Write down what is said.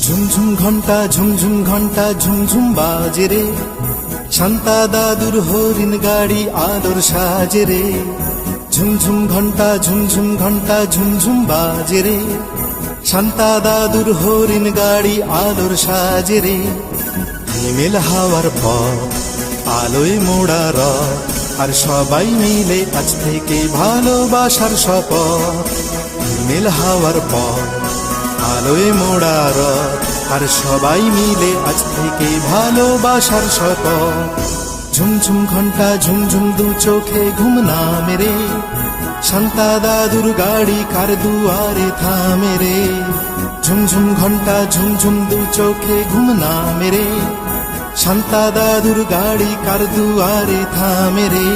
ঝুমঝুম ঘন্টা ঝুমঝুম ঘন্টা ঝুমঝুম বাজে রে, শান্তা দাদুর হরিণ গাড়ি আলোর সাজে রে। ঝুমঝুম ঘন্টা ঝুমঝুম ঘন্টা ঝুমঝুম বাজে রে, শান্তা দাদুর হরিণ গাড়ি আলোর সাজে রে। হিমেল হাওয়ার পথ আলোয় মোড়া রথ, আর সবাই মিলে আজ থেকে ভালোবাসার শপথ। হিমেল হাওয়ার পথ আলোয় মোড়া রথ, আর সবাই মিলে আজ থেকে ভালোবাসার শপথ। ঝুমঝুম ঘন্টা ঝুমঝুম দু চোখে ঘুম নামে রে, শান্তা দাদুর গাড়ি কার দুয়ারে থামে রে। ঝুমঝুম ঘন্টা ঝুমঝুম দু চোখে ঘুম নামে রে, শান্তা দাদুর গাড়ি কার দুয়ারে থামে রে।